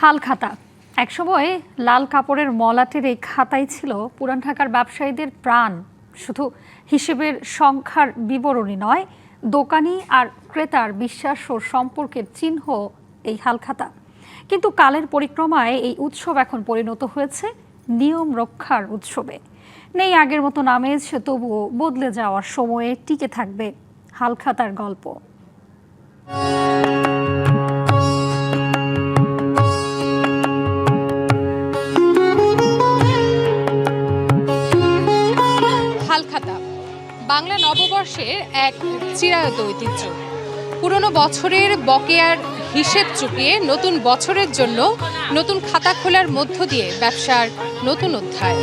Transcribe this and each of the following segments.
হালখাতা একসময় লাল কাপড়ের মলাটের এই খাতাই ছিল পুরান ঢাকার ব্যবসায়ীদের প্রাণ। শুধু হিসেবের সংখ্যার বিবরণী নয়, দোকানি আর ক্রেতার বিশ্বাস ও সম্পর্কের চিহ্ন এই হালখাতা। কিন্তু কালের পরিক্রমায় এই উৎসব এখন পরিণত হয়েছে নিয়ম রক্ষার উৎসবে। নেই আগের মতো আমেজ, তবুও বদলে যাওয়ার সময়ে টিকে থাকবে হালখাতার গল্প। হালখাতা বাংলা নববর্ষের এক চিরায়ত ঐতিহ্য। পুরনো বছরের বকেয়ার হিসেব চুকিয়ে নতুন বছরের জন্য নতুন খাতা খোলার মধ্য দিয়ে ব্যবসার নতুন অধ্যায়।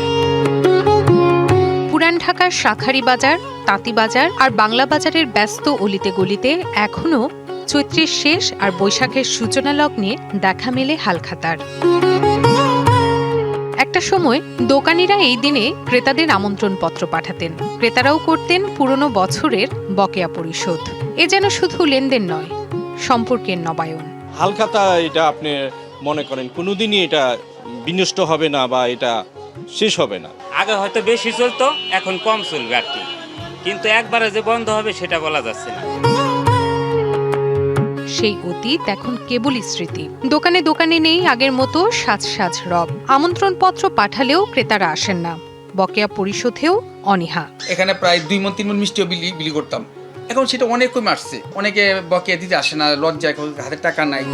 পুরান ঢাকার শাঁখারী বাজার, তাঁতি বাজার আর বাংলা বাজারের ব্যস্ত অলিতে গলিতে এখনও চৈত্রের শেষ আর বৈশাখের সূচনা লগ্নে দেখা মেলে হালখাতার। একটা সময় দোকানিরা এই দিনে ক্রেতাদের আমন্ত্রণপত্র পাঠাতেন, ক্রেতারাও করতেন পুরনো বছরের বকেয়া পরিশোধ। এ যেন শুধু লেনদেন নয়, সম্পর্কের নবায়ন। হালখাতা এটা আপনি মনে করেন কোনোদিনই এটা বিনষ্ট হবে না বা এটা শেষ হবে না। আগে হয়তো বেশি চলতো, এখন কম চলবে আর কি, কিন্তু একবারে যে বন্ধ হবে সেটা বলা যাচ্ছে না। সেই অতীত এখন কেবলই স্মৃতি। দোকানে দোকানে নেই আগের মতো সাজ সাজ রব। আমন্ত্রণপত্র পাঠালেও ক্রেতারা আসেন না, বকেয়া পরিশোধেও অনীহা। এখানে প্রায় 2 মণ 3 মণ মিষ্টিও বিলি করতাম, এখন সেটা অনেক কমে আসছে। অনেকে বকেয়া দিতে আসে না, লজ্জায় হাতে টাকা নাই।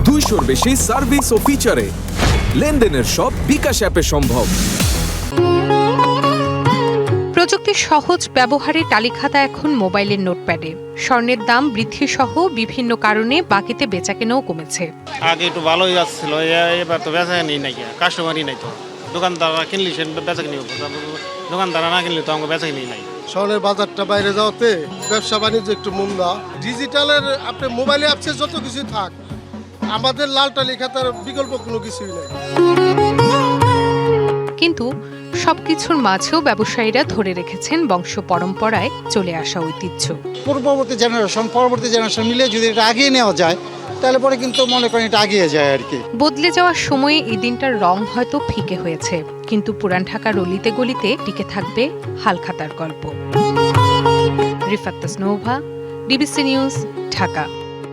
200-র বেশি সার্ভিস ও ফিচারে লেনদেনের সব বিকাশ অ্যাপে সম্ভব। প্রযুক্তির সহজ ব্যবহারে টালিখাতা এখন মোবাইলের নোটপ্যাডে। স্বর্ণের দাম বৃদ্ধি সহ বিভিন্ন কারণে বাকিতে বেচাকেনাও কমেছে। আগে একটু ভালোই যাচ্ছিল, এবার তো বেচাকেনি নাই, কাস্টমারই নাই। তো দোকানদাররা কিনলে সে বেচাকেনি, দোকানদাররা না কিনলে তো আমাকে বেচাকেনি নাই। স্বর্ণের বাজারটা বাইরে যাওয়াতে ব্যবসা বাণিজ্য একটু মন্দা। ডিজিটালের আপনি মোবাইলে অ্যাপসে যত কিছু থাক, আমাদের লাল টালিখাতার বিকল্প কোনো কিছুই নাই। কিন্তু সবকিছুর মাঝেও ব্যবসায়ীরা ধরে রেখেছেন বংশ পরম্পরায় চলে আসা ঐতিহ্য। পূর্ববর্তী জেনারেশন পরবর্তী জেনারেশন মিলে যদি এটা আগিয়ে নেওয়া যায়, তাহলে পরে কিন্তু মনে করেন এটা আগিয়ে যায় আর কি। বদলে যাওয়ার সময়ে এই দিনটার রং হয়তো ফিকে হয়েছে, কিন্তু পুরান ঢাকার অলিতে গলিতে টিকে থাকবে হালখাতার গল্প। Rifat Tasnova, DBC news, Dhaka.